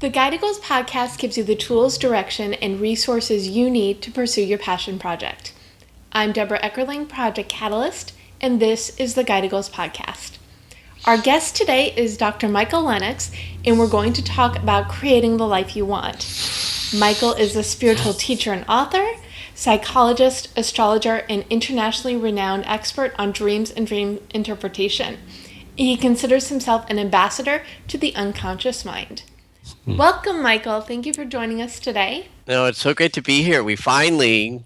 The Guided Goals podcast gives you the tools, direction, and resources you need to pursue your passion project. I'm Deborah Eckerling, Project Catalyst, and this is the Guided Goals podcast. Our guest today is Dr. Michael Lennox, and we're going to talk about creating the life you want. Michael is a spiritual teacher and author, psychologist, astrologer, and internationally renowned expert on dreams and dream interpretation. He considers himself an ambassador to the unconscious mind. Welcome, Michael. Thank you for joining us today. No, it's so great to be here. We finally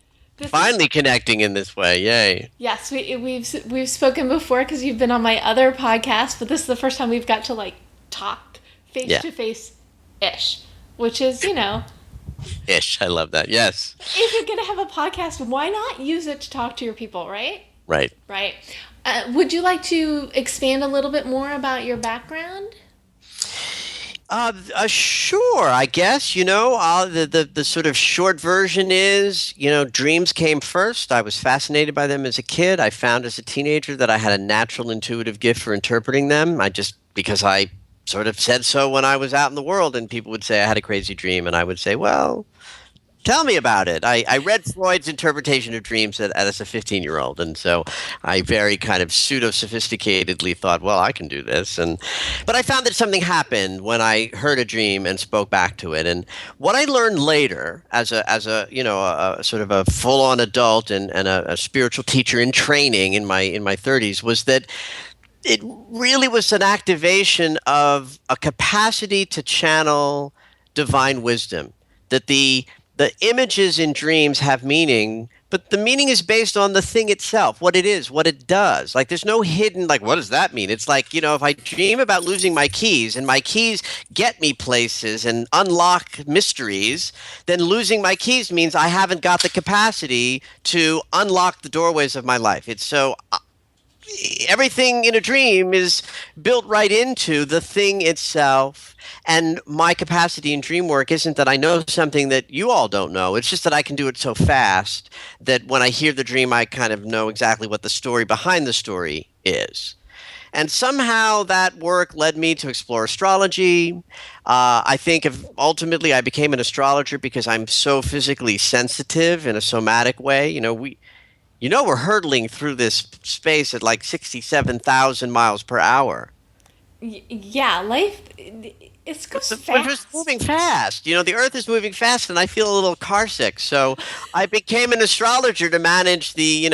connecting in this way. Yay. Yes, we've spoken before because you've been on my other podcast, but this is the first time we've got to talk face to face ish, which is, Ish. I love that. Yes. If you're going to have a podcast, why not use it to talk to your people, right? Right. Right. Would you like to expand a little bit more about your background? Sure, I guess, the sort of short version is, dreams came first. I was fascinated by them as a kid. I found as a teenager that I had a natural intuitive gift for interpreting them. Because I sort of said so when I was out in the world and people would say I had a crazy dream and I would say, well, tell me about it. I read Freud's interpretation of dreams as a 15-year-old, and so I very kind of pseudo-sophisticatedly thought, well, I can do this. But I found that something happened when I heard a dream and spoke back to it. And what I learned later, as a sort of a full-on adult and a spiritual teacher in training in my 30s, was that it really was an activation of a capacity to channel divine wisdom. That the images in dreams have meaning, but the meaning is based on the thing itself, what it is, what it does. There's no hidden, what does that mean? It's if I dream about losing my keys and my keys get me places and unlock mysteries, then losing my keys means I haven't got the capacity to unlock the doorways of my life. It's so everything in a dream is built right into the thing itself. And my capacity in dream work isn't that I know something that you all don't know. It's just that I can do it so fast that when I hear the dream, I kind of know exactly what the story behind the story is. And somehow that work led me to explore astrology. I think ultimately I became an astrologer because I'm so physically sensitive in a somatic way. We're hurtling through this space at 67,000 miles per hour. Yeah, life, it goes fast. It's just moving fast. The Earth is moving fast, and I feel a little carsick. So I became an astrologer to manage the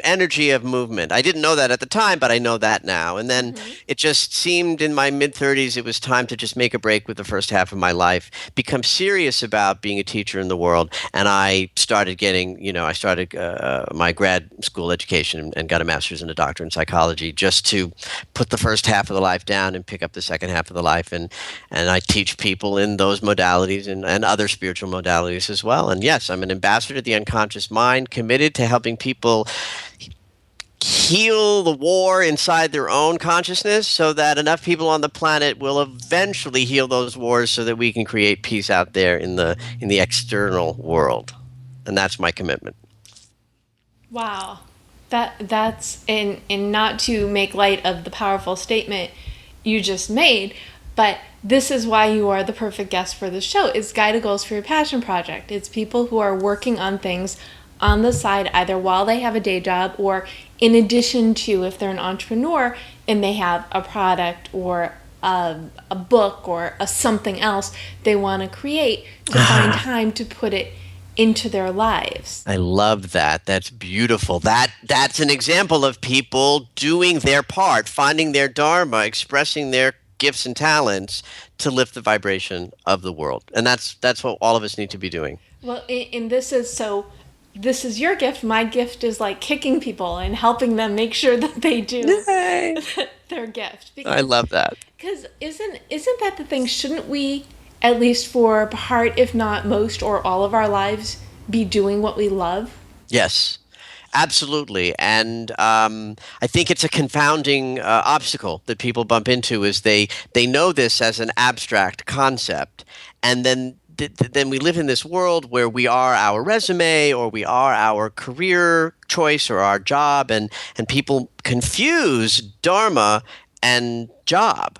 energy of movement. I didn't know that at the time, but I know that now. And then it just seemed in my mid-30s it was time to just make a break with the first half of my life, become serious about being a teacher in the world. And I started getting, my grad school education and got a master's and a doctorate in psychology just to put the first half of the life down and pick up the second half of the life. And I teach people in those modalities and other spiritual modalities as well. And yes, I'm an ambassador to the unconscious mind, committed to helping people heal the war inside their own consciousness so that enough people on the planet will eventually heal those wars so that we can create peace out there in the external world. And that's my commitment. Wow. That's and not to make light of the powerful statement you just made, but this is why you are the perfect guest for the show. It's Guided Goals for Your Passion Project. It's people who are working on things on the side, either while they have a day job or in addition to, if they're an entrepreneur and they have a product or a book or something else they want to create, to find time to put it into their lives. I love that. That's beautiful. That's an example of people doing their part, finding their dharma, expressing their gifts and talents to lift the vibration of the world. And that's what all of us need to be doing. Well, and this is your gift. My gift is kicking people and helping them make sure that they do their gift. I love that. Because isn't that the thing? Shouldn't we, at least for part, if not most or all of our lives, be doing what we love? Yes, absolutely. And I think it's a confounding obstacle that people bump into is they know this as an abstract concept. And then we live in this world where we are our resume or we are our career choice or our job. And people confuse dharma and job.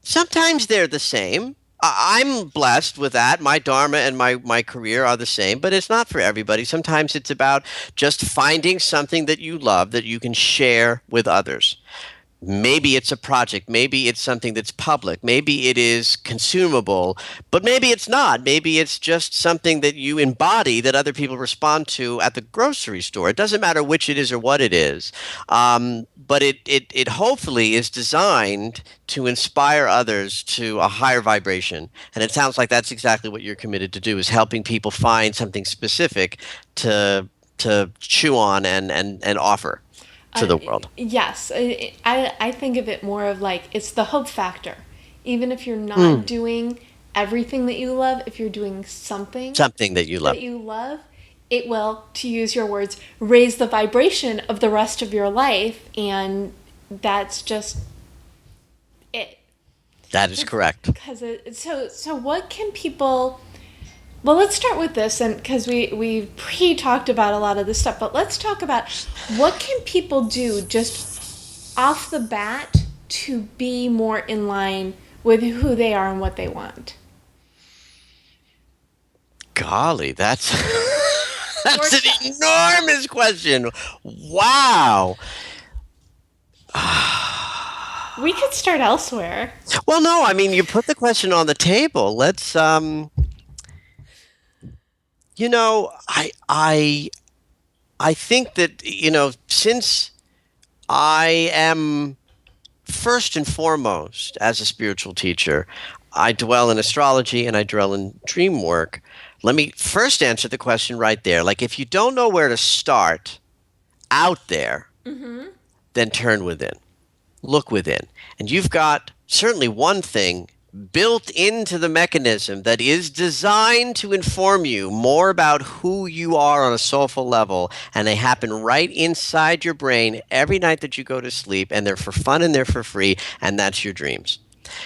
Sometimes they're the same. I'm blessed with that. My dharma and my career are the same, but it's not for everybody. Sometimes it's about just finding something that you love that you can share with others. Maybe it's a project. Maybe it's something that's public. Maybe it is consumable, but maybe it's not. Maybe it's just something that you embody that other people respond to at the grocery store. It doesn't matter which it is or what it is. But it hopefully is designed to inspire others to a higher vibration. And it sounds like that's exactly what you're committed to do, is helping people find something specific to chew on and offer to Uh, the world. yes, I think of it more of like it's the hope factor. Even if you're not doing everything that you love, if you're doing something Something that you love. that you love, it will, to use your words, raise the vibration of the rest of your life, and that's just it. That is correct. Because so what can people? Well, let's start with this, and because we pre-talked about a lot of this stuff, but let's talk about what can people do just off the bat to be more in line with who they are and what they want. Golly, that's that's Or an enormous question. Wow. we could start elsewhere. Well, no, I mean, you put the question on the table. Let's I think that, since I am first and foremost, as a spiritual teacher, I dwell in astrology and I dwell in dream work. Let me first answer the question right there. Like, if you don't know where to start out there, then turn within, look within. And you've got certainly one thing built into the mechanism that is designed to inform you more about who you are on a soulful level, and they happen right inside your brain every night that you go to sleep, and they're for fun and they're for free, and that's your dreams.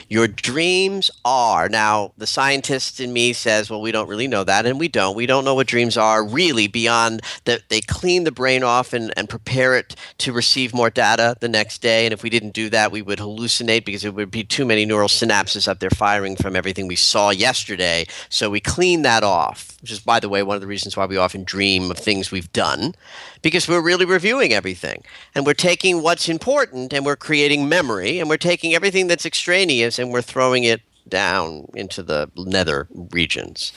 Your dreams are, now the scientist in me says, well, we don't really know that, and we don't know what dreams are really, beyond that they clean the brain off and prepare it to receive more data the next day. And if we didn't do that, we would hallucinate because it would be too many neural synapses up there firing from everything we saw yesterday. So we clean that off, which is, by the way, one of the reasons why we often dream of things we've done, because we're really reviewing everything. And we're taking what's important and we're creating memory, and we're taking everything that's extraneous and we're throwing it down into the nether regions.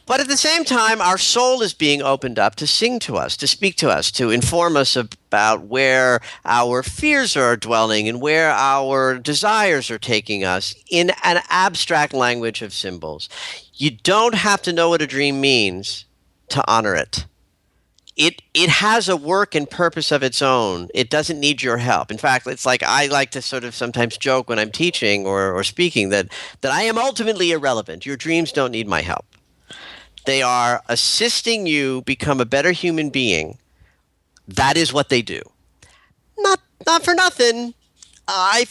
But at the same time, our soul is being opened up to sing to us, to speak to us, to inform us about where our fears are dwelling and where our desires are taking us in an abstract language of symbols. You don't have to know what a dream means to honor it. It has a work and purpose of its own. It doesn't need your help. In fact, it's like I like to sort of sometimes joke when I'm teaching or speaking that I am ultimately irrelevant. Your dreams don't need my help. They are assisting you become a better human being. That is what they do. Not for nothing. I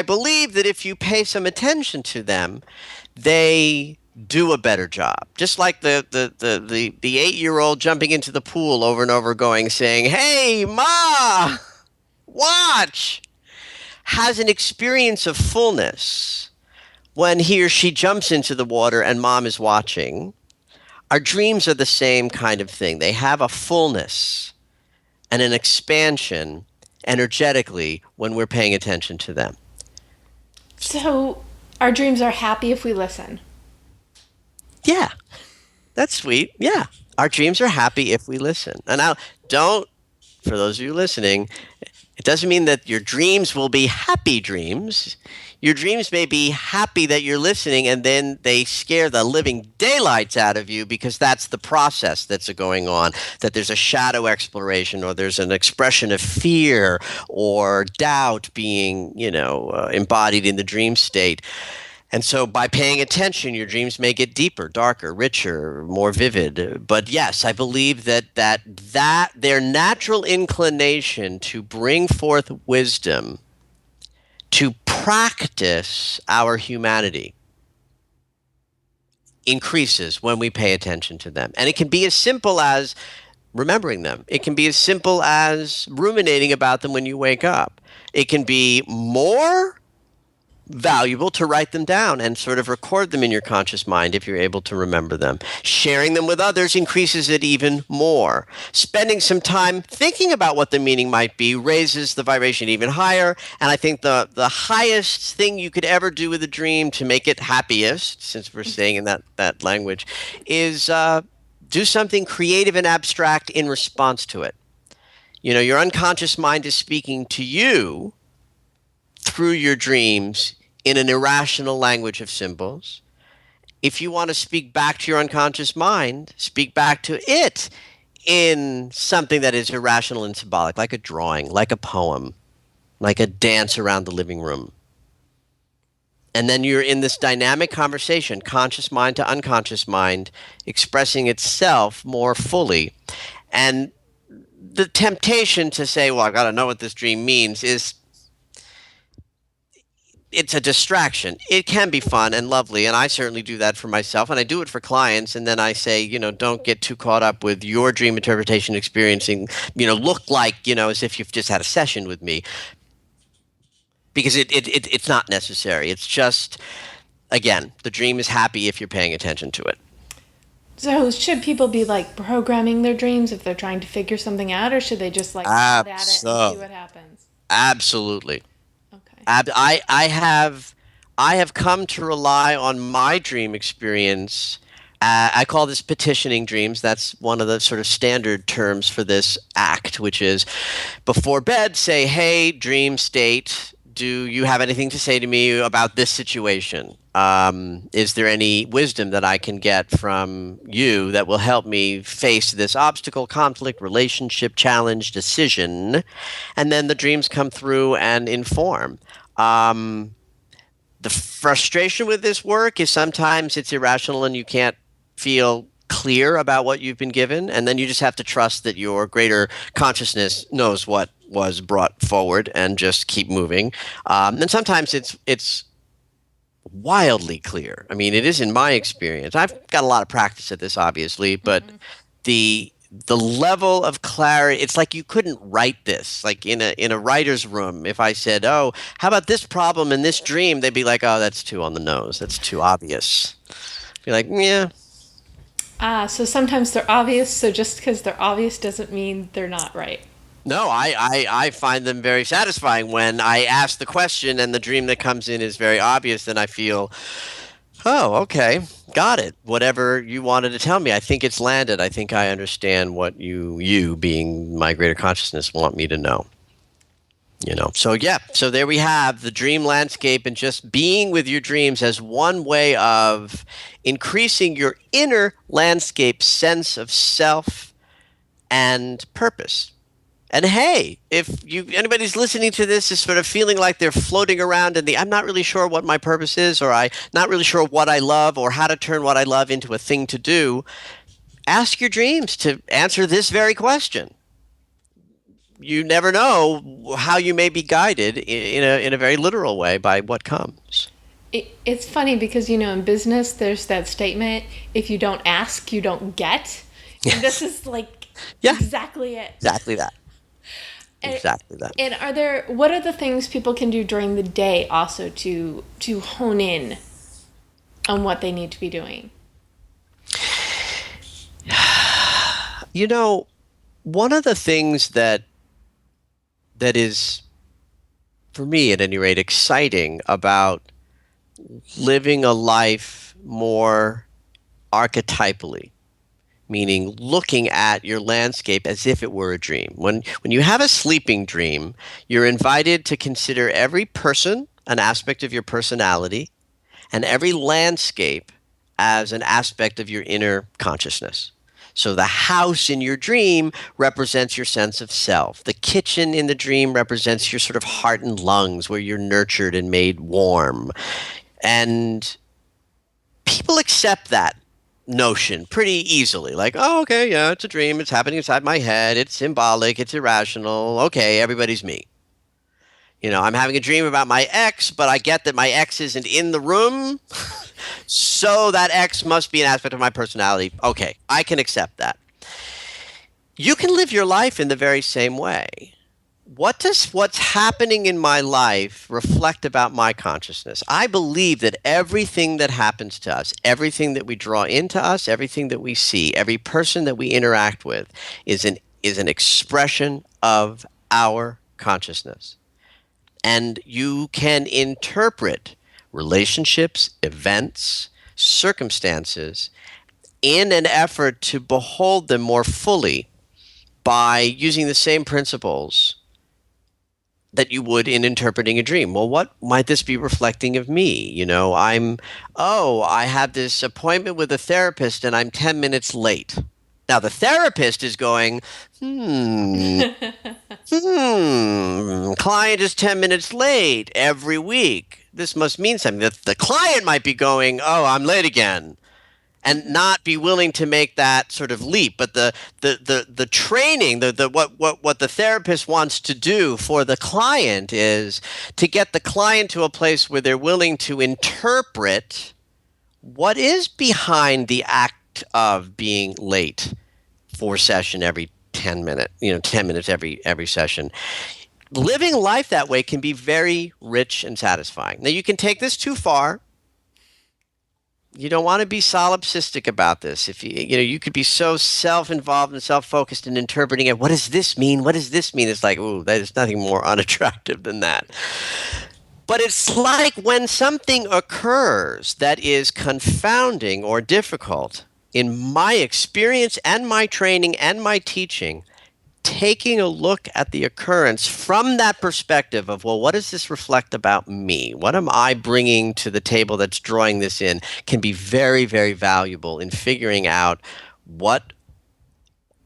believe that if you pay some attention to them, they do a better job. Just like the 8-year-old jumping into the pool over and over going saying, "Hey, Ma, watch," has an experience of fullness when he or she jumps into the water and mom is watching. Our dreams are the same kind of thing. They have a fullness and an expansion energetically when we're paying attention to them. So our dreams are happy if we listen. Yeah, that's sweet. Yeah. Our dreams are happy if we listen. And now, don't, for those of you listening, it doesn't mean that your dreams will be happy dreams. Your dreams may be happy that you're listening, and then they scare the living daylights out of you because that's the process that's going on, that there's a shadow exploration or there's an expression of fear or doubt being, embodied in the dream state. And so by paying attention, your dreams may get deeper, darker, richer, more vivid. But yes, I believe that their natural inclination to bring forth wisdom, to practice our humanity, increases when we pay attention to them. And it can be as simple as remembering them. It can be as simple as ruminating about them when you wake up. It can be more valuable to write them down and sort of record them in your conscious mind if you're able to remember them. Sharing them with others increases it even more. Spending some time thinking about what the meaning might be raises the vibration even higher. And I think the highest thing you could ever do with a dream to make it happiest, since we're staying in that language, is do something creative and abstract in response to it. Your unconscious mind is speaking to you through your dreams in an irrational language of symbols. If you want to speak back to your unconscious mind, speak back to it in something that is irrational and symbolic, like a drawing, like a poem, like a dance around the living room. And then you're in this dynamic conversation, conscious mind to unconscious mind, expressing itself more fully. And the temptation to say, well, I've got to know what this dream means it's a distraction. It can be fun and lovely, and I certainly do that for myself, and I do it for clients, and then I say, don't get too caught up with your dream interpretation experiencing, look like, as if you've just had a session with me, because it's not necessary. It's just, again, the dream is happy if you're paying attention to it. So should people be like programming their dreams if they're trying to figure something out, or should they just like nod at it and see what happens? Absolutely. Okay. I have come to rely on my dream experience. I call this petitioning dreams. That's one of the sort of standard terms for this act, which is before bed, say, hey, dream state, do you have anything to say to me about this situation? Is there any wisdom that I can get from you that will help me face this obstacle, conflict, relationship, challenge, decision? And then the dreams come through and inform. The frustration with this work is sometimes it's irrational and you can't feel clear about what you've been given, and then you just have to trust that your greater consciousness knows what was brought forward and just keep moving. And sometimes it's wildly clear. I mean, it is in my experience. I've got a lot of practice at this, obviously, but the level of clarity, it's like you couldn't write this. Like in a writer's room, if I said, oh, how about this problem in this dream? They'd be like, oh, that's too on the nose. That's too obvious. Be like, yeah. So sometimes they're obvious, so just because they're obvious doesn't mean they're not right. No, I find them very satisfying when I ask the question and the dream that comes in is very obvious, then I feel, oh, okay, got it. Whatever you wanted to tell me, I think it's landed. I think I understand what you being my greater consciousness, want me to know. So yeah, so there we have the dream landscape, and just being with your dreams as one way of increasing your inner landscape sense of self and purpose. And hey, if anybody's listening to this is sort of feeling like they're floating around in I'm not really sure what my purpose is, or I'm not really sure what I love, or how to turn what I love into a thing to do, ask your dreams to answer this very question. You never know how you may be guided in a very literal way by what comes. It's funny because, in business, there's that statement, if you don't ask, you don't get. And this is like exactly it. Exactly that. Exactly that. And what are the things people can do during the day also to hone in on what they need to be doing? One of the things that is, for me at any rate, exciting about living a life more archetypally, meaning looking at your landscape as if it were a dream. When you have a sleeping dream, you're invited to consider every person an aspect of your personality, and every landscape as an aspect of your inner consciousness. So the house in your dream represents your sense of self. The kitchen in the dream represents your sort of heart and lungs, where you're nurtured and made warm. And people accept that notion pretty easily. Like, oh, okay, yeah, it's a dream. It's happening inside my head. It's symbolic. It's irrational. Okay, everybody's me. I'm having a dream about my ex, but I get that my ex isn't in the room. So that X must be an aspect of my personality. Okay, I can accept that. You can live your life in the very same way. what does what's happening in my life reflect about my consciousness? I believe that everything that happens to us, everything that we draw into us, everything that we see, every person that we interact with is an expression of our consciousness. And you can interpret relationships, events, circumstances in an effort to behold them more fully by using the same principles that you would in interpreting a dream. Well, what might this be reflecting of me? I have this appointment with a therapist and I'm 10 minutes late. Now, the therapist is going, client is 10 minutes late every week. This must mean something. The client might be going, oh, I'm late again, and not be willing to make that sort of leap. But the training, what the therapist wants to do for the client is to get the client to a place where they're willing to interpret what is behind the act of being late for session every 10 minutes, 10 minutes every session. Living life that way can be very rich and satisfying. Now, you can take this too far. You don't want to be solipsistic about this. If you could be so self-involved and self-focused in interpreting it. What does this mean? What does this mean? It's like, ooh, there's nothing more unattractive than that. But it's like when something occurs that is confounding or difficult, in my experience and my training and my teaching, taking a look at the occurrence from that perspective of, well, what does this reflect about me? What am I bringing to the table that's drawing this in, can be very, very valuable in figuring out what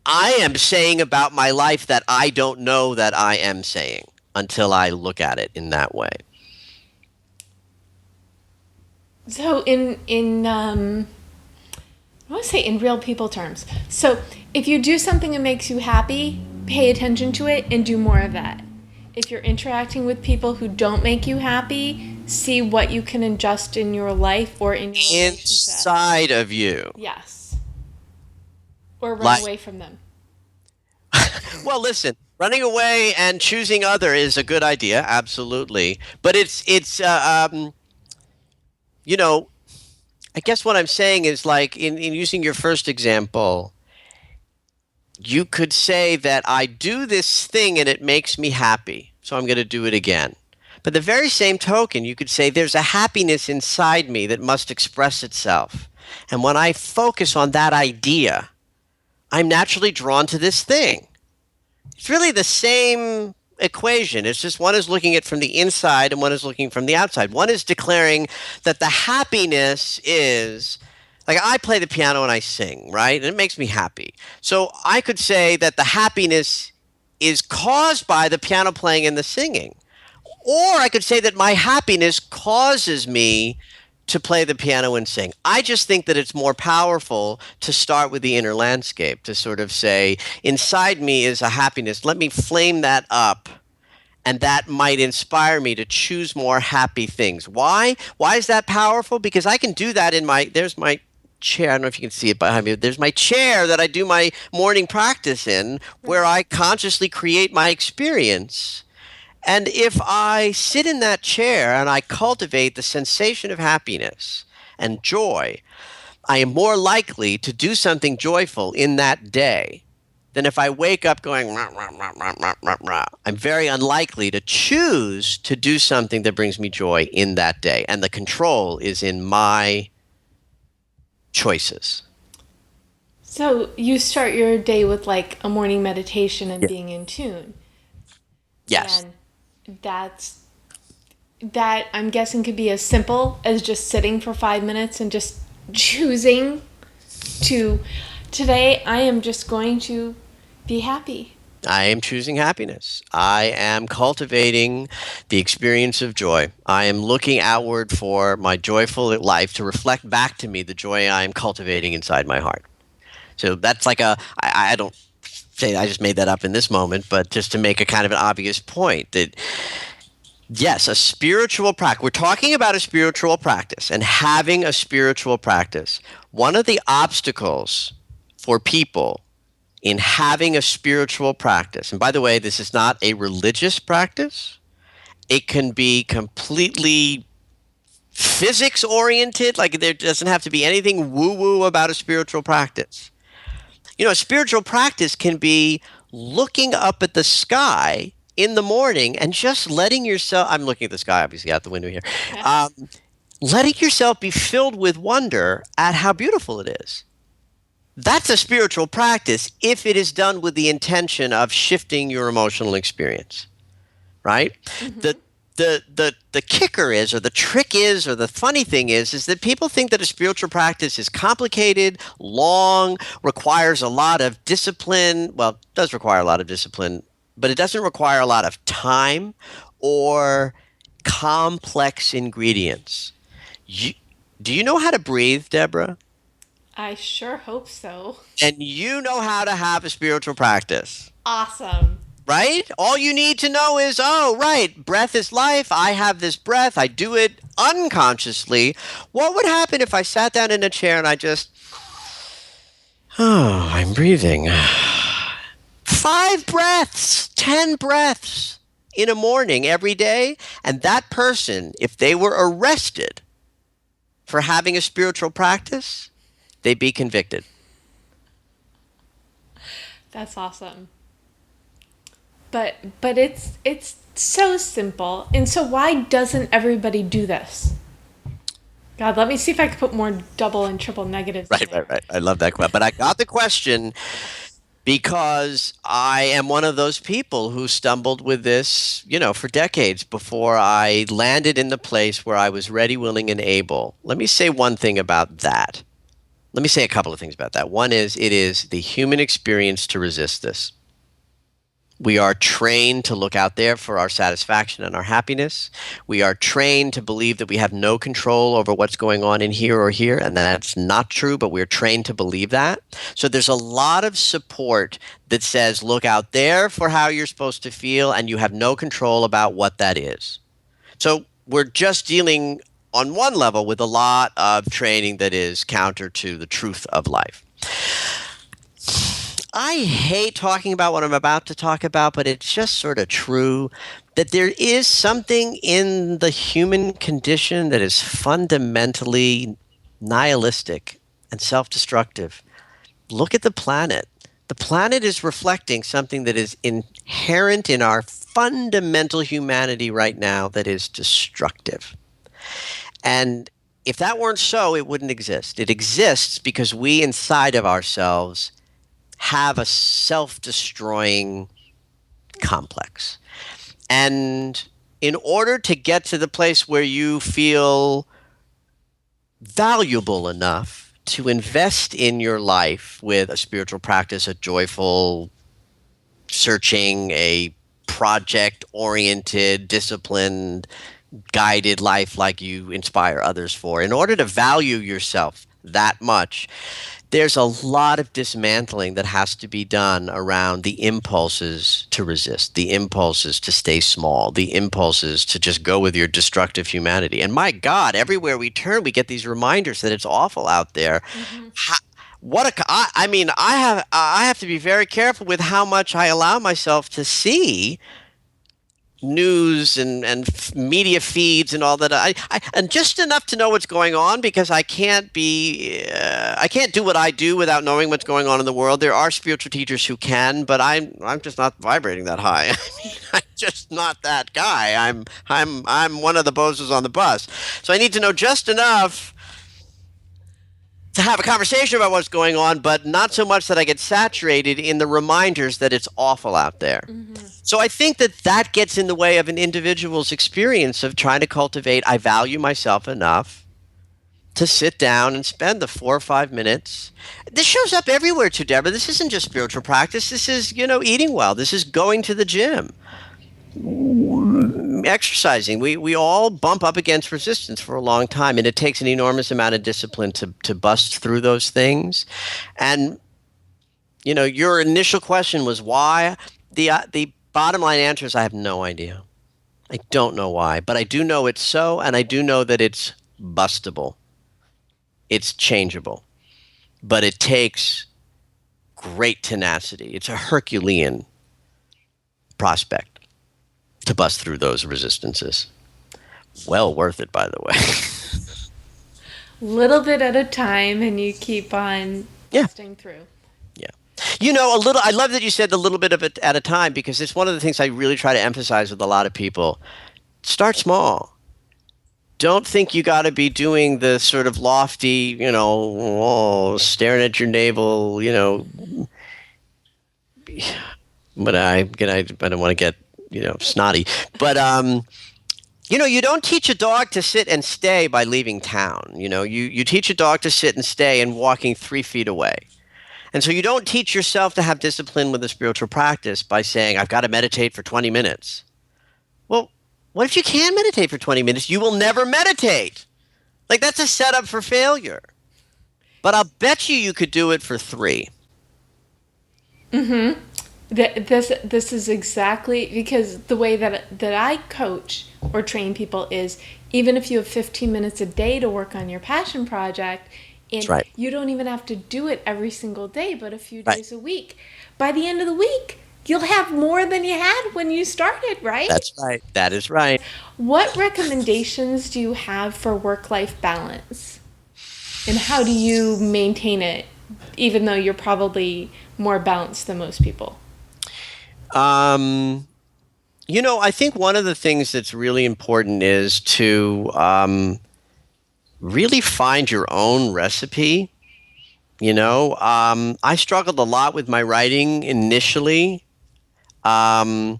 I am saying about my life that I don't know that I am saying until I look at it in that way. So I want to say in real people terms. So if you do something that makes you happy, pay attention to it and do more of that. If you're interacting with people who don't make you happy, see what you can adjust in your life or in your inside of you. Yes. Or run away from them. Well, listen, running away and choosing other is a good idea, absolutely. But I guess what I'm saying is, like, in using your first example, you could say that I do this thing and it makes me happy, so I'm going to do it again. But the very same token, you could say there's a happiness inside me that must express itself. And when I focus on that idea, I'm naturally drawn to this thing. It's really the same equation. It's just one is looking at it from the inside and one is looking from the outside. One is declaring that the happiness is, like, I play the piano and I sing, right? And it makes me happy. So I could say that the happiness is caused by the piano playing and the singing. Or I could say that my happiness causes me to play the piano and sing. I just think that it's more powerful to start with the inner landscape, to sort of say, inside me is a happiness. Let me flame that up, and that might inspire me to choose more happy things. Why? Why is that powerful? Because I can do that there's my chair. I don't know if you can see it behind me. There's my chair that I do my morning practice in, where I consciously create my experience. And if I sit in that chair and I cultivate the sensation of happiness and joy, I am more likely to do something joyful in that day than if I wake up going, rah, rah, rah, rah, rah, rah, rah. I'm very unlikely to choose to do something that brings me joy in that day. And the control is in my choices. So you start your day with like a morning meditation and being in tune. Yes. And that I'm guessing could be as simple as just sitting for 5 minutes and just choosing to, today I am just going to be happy. I am choosing happiness. I am cultivating the experience of joy. I am looking outward for my joyful life to reflect back to me the joy I am cultivating inside my heart. So that's like I don't say I just made that up in this moment, but just to make a kind of an obvious point that, yes, a spiritual practice. We're talking about a spiritual practice and having a spiritual practice. One of the obstacles for people in having a spiritual practice, and by the way, this is not a religious practice. It can be completely physics oriented, like there doesn't have to be anything woo woo about a spiritual practice. A spiritual practice can be looking up at the sky in the morning and just letting yourself, I'm looking at the sky obviously out the window here, Yes. letting yourself be filled with wonder at how beautiful it is. That's a spiritual practice if it is done with the intention of shifting your emotional experience, right? Mm-hmm. The kicker is, or the trick is, or the funny thing is that people think that a spiritual practice is complicated, long, requires a lot of discipline. Well, it does require a lot of discipline, but it doesn't require a lot of time or complex ingredients. You, do you know how to breathe, Deborah? I sure hope so. And you know how to have a spiritual practice. Awesome. Right? All you need to know is, oh, right, breath is life. I have this breath. I do it unconsciously. What would happen if I sat down in a chair and I just, oh, I'm breathing. 5 breaths, 10 breaths in a morning every day. And that person, if they were arrested for having a spiritual practice, they'd be convicted. That's awesome. But it's so simple. And so why doesn't everybody do this? God, let me see if I can put more double and triple negatives in Right, there. right, right. I love that question. But I got the question because I am one of those people who stumbled with this, for decades before I landed in the place where I was ready, willing, and able. Let me say one thing about that. Let me say a couple of things about that. One is it is the human experience to resist this. We are trained to look out there for our satisfaction and our happiness. We are trained to believe that we have no control over what's going on in here or here, and that's not true, but we're trained to believe that. So there's a lot of support that says, look out there for how you're supposed to feel, and you have no control about what that is. So we're just dealing on one level with a lot of training that is counter to the truth of life. I hate talking about what I'm about to talk about, but it's just sort of true that there is something in the human condition that is fundamentally nihilistic and self destructive. Look at the planet. The planet is reflecting something that is inherent in our fundamental humanity right now that is destructive. And if that weren't so, it wouldn't exist. It exists because we inside of ourselves have a self-destroying complex. And in order to get to the place where you feel valuable enough to invest in your life with a spiritual practice, a joyful searching, a project-oriented, disciplined, guided life like you inspire others for, in order to value yourself that much, there's a lot of dismantling that has to be done around the impulses to resist, the impulses to stay small, the impulses to just go with your destructive humanity. And my God, everywhere we turn, we get these reminders that it's awful out there. Mm-hmm. I have to be very careful with how much I allow myself to see news and media feeds and all that. And just enough to know what's going on because I can't do what I do without knowing what's going on in the world. There are spiritual teachers who can, but I'm just not vibrating that high. I mean, I'm just not that guy. I'm one of the bozos on the bus. So I need to know just enough to have a conversation about what's going on, but not so much that I get saturated in the reminders that it's awful out there. Mm-hmm. So I think that gets in the way of an individual's experience of trying to cultivate, I value myself enough to sit down and spend the 4 or 5 minutes. This shows up everywhere too, Deborah. This isn't just spiritual practice. This is, eating well. This is going to the gym, exercising. We all bump up against resistance for a long time, and it takes an enormous amount of discipline to bust through those things. And, your initial question was why? The bottom line answer is I have no idea. I don't know why, but I do know it's so, and I do know that it's bustable. It's changeable. But it takes great tenacity. It's a Herculean prospect to bust through those resistances. Well worth it, by the way. Little bit at a time, and you keep on Yeah. busting through. Yeah. I love that you said a little bit of it at a time, because it's one of the things I really try to emphasize with a lot of people. Start small. Don't think you got to be doing the sort of lofty, staring at your navel, but I don't want to get, snotty. But, you don't teach a dog to sit and stay by leaving town. You teach a dog to sit and stay and walking 3 feet away. And so you don't teach yourself to have discipline with a spiritual practice by saying, I've got to meditate for 20 minutes. Well, what if you can meditate for 20 minutes? You will never meditate. Like, that's a setup for failure. But I'll bet you could do it for 3. This is exactly because the way that I coach or train people is, even if you have 15 minutes a day to work on your passion project, and That's right. you don't even have to do it every single day, but a few Right. days a week. By the end of the week, you'll have more than you had when you started, right? That's right. That is right. What recommendations do you have for work-life balance? And how do you maintain it, even though you're probably more balanced than most people? I think one of the things that's really important is to really find your own recipe. I struggled a lot with my writing initially. Like,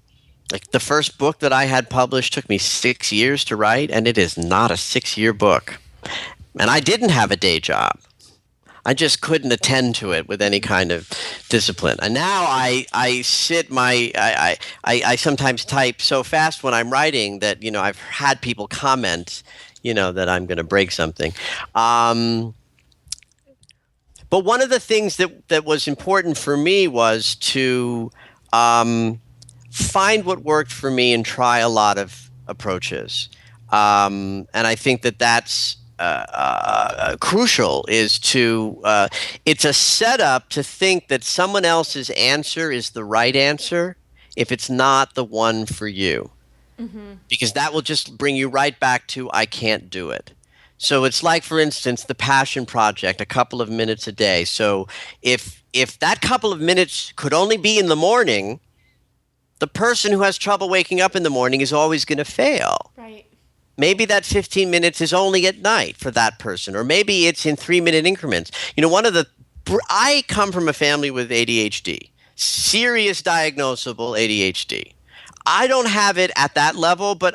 the first book that I had published took me 6 years to write, and it is not a 6-year book. And I didn't have a day job. I just couldn't attend to it with any kind of discipline. And now I sometimes type so fast when I'm writing that, I've had people comment, that I'm going to break something. But one of the things that was important for me was to find what worked for me and try a lot of approaches. And I think that's crucial, is to it's a setup to think that someone else's answer is the right answer if it's not the one for you. Because that will just bring you right back to, I can't do it. So it's like, for instance, the passion project, a couple of minutes a day. So if that couple of minutes could only be in the morning, the person who has trouble waking up in the morning is always going to fail. Right. Maybe that 15 minutes is only at night for that person, or maybe it's in 3-minute increments. I come from a family with ADHD, serious diagnosable ADHD. I don't have it at that level, but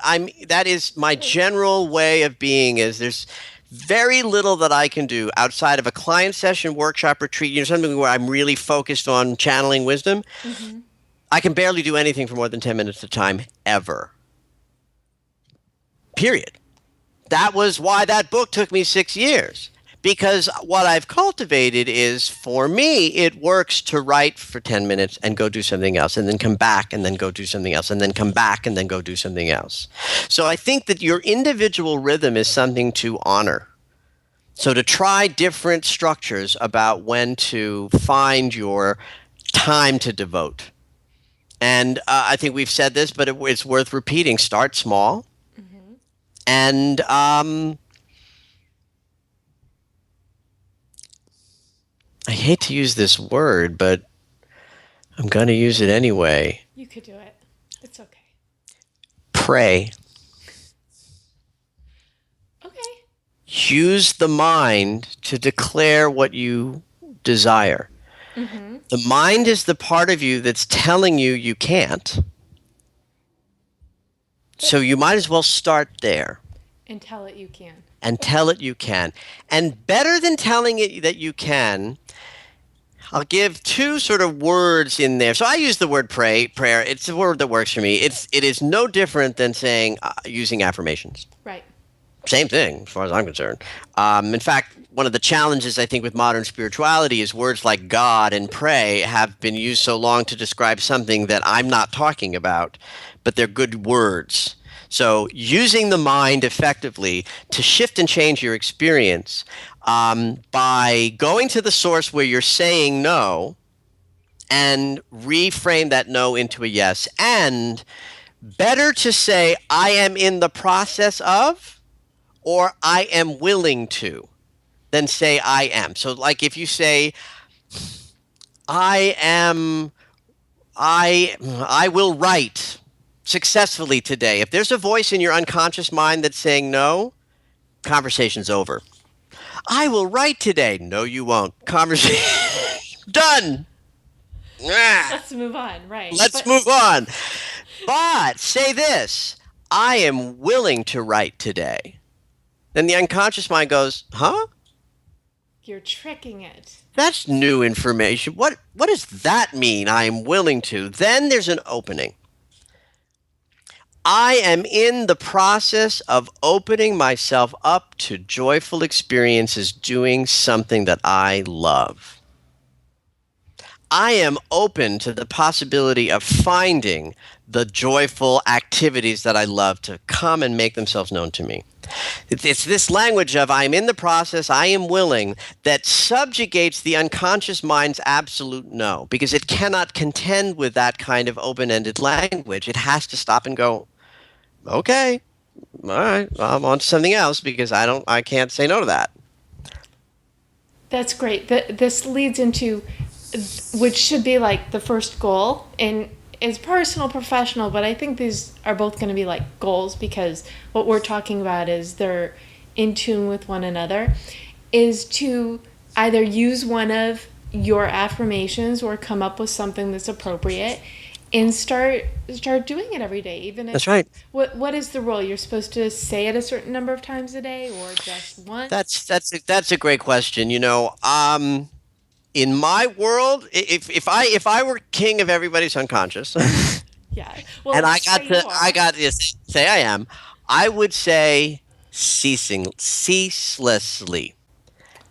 that is my general way of being. Is there's very little that I can do outside of a client session, workshop, retreat, something where I'm really focused on channeling wisdom. I can barely do anything for more than 10 minutes at a time, ever. Period. That was why that book took me 6 years. Because what I've cultivated is, for me, it works to write for 10 minutes and go do something else, and then come back and then go do something else, and then come back and then go do something else. So I think that your individual rhythm is something to honor. So to try different structures about when to find your time to devote. And I think we've said this, but it's worth repeating. Start small. And I hate to use this word, but I'm going to use it anyway. You could do it. It's okay. Pray. Okay. Use the mind to declare what you desire. The mind is the part of you that's telling you can't. So you might as well start there. And tell it you can. And tell it you can. And better than telling it that you can, I'll give 2 sort of words in there. So I use the word prayer. It's a word that works for me. It is no different than saying using affirmations. Right. Same thing, as far as I'm concerned. In fact, one of the challenges, I think, with modern spirituality is words like God and pray have been used so long to describe something that I'm not talking about, but they're good words. So using the mind effectively to shift and change your experience by going to the source where you're saying no and reframe that no into a yes. And better to say, I am in the process of, or I am willing to, than say I am. So, like if you say, I am, I will write successfully today. If there's a voice in your unconscious mind that's saying no, conversation's over. I will write today. No, you won't. Conversation done. Ah, Let's move on, right? let's move on. But say this, I am willing to write today. Then the unconscious mind goes, huh? You're tricking it. That's new information. What does that mean? I am willing to. Then there's an opening. I am in the process of opening myself up to joyful experiences doing something that I love. I am open to the possibility of finding the joyful activities that I love to come and make themselves known to me. It's this language of I'm in the process, I am willing, that subjugates the unconscious mind's absolute no, because it cannot contend with that kind of open-ended language. It has to stop and go, okay, all right, I'm on to something else because I can't say no to that. That's great. This leads into, which should be like the first goal, and it's personal, professional, but I think these are both going to be like goals because what we're talking about is they're in tune with one another, is to either use one of your affirmations or come up with something that's appropriate and start doing it every day. Even if, That's right. What is the rule? You're supposed to say it a certain number of times a day or just once? That's a great question. In my world, if I were king of everybody's unconscious, Yeah. Well, and you are. I got to say I am, I would say ceaselessly,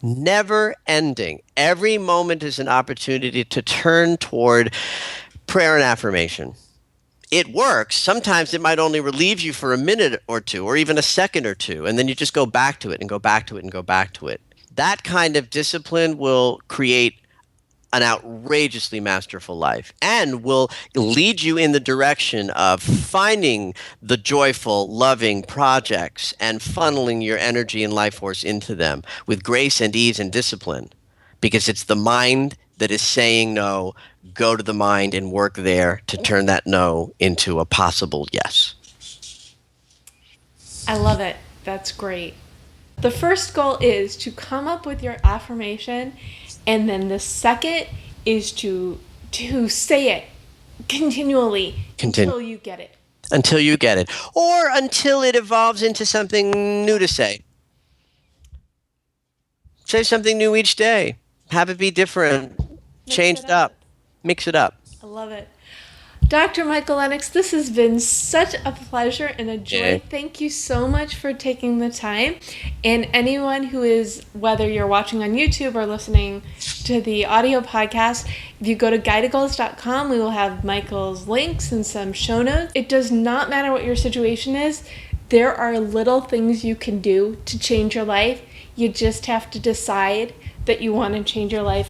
never ending. Every moment is an opportunity to turn toward prayer and affirmation. It works. Sometimes it might only relieve you for a minute or two, or even a second or two, and then you just go back to it and go back to it and go back to it. That kind of discipline will create an outrageously masterful life and will lead you in the direction of finding the joyful, loving projects and funneling your energy and life force into them with grace and ease and discipline. Because it's the mind that is saying no. Go to the mind and work there to turn that no into a possible yes. I love it. That's great. The first goal is to come up with your affirmation, and then the second is to say it continually until you get it. Until you get it. Or until it evolves into something new to say. Say something new each day. Have it be different. Change it up. Mix it up. I love it. Dr. Michael Lennox, this has been such a pleasure and a joy. Yeah. Thank you so much for taking the time. And anyone who is, whether you're watching on YouTube or listening to the audio podcast, if you go to guidegoals.com, we will have Michael's links and some show notes. It does not matter what your situation is. There are little things you can do to change your life. You just have to decide that you want to change your life.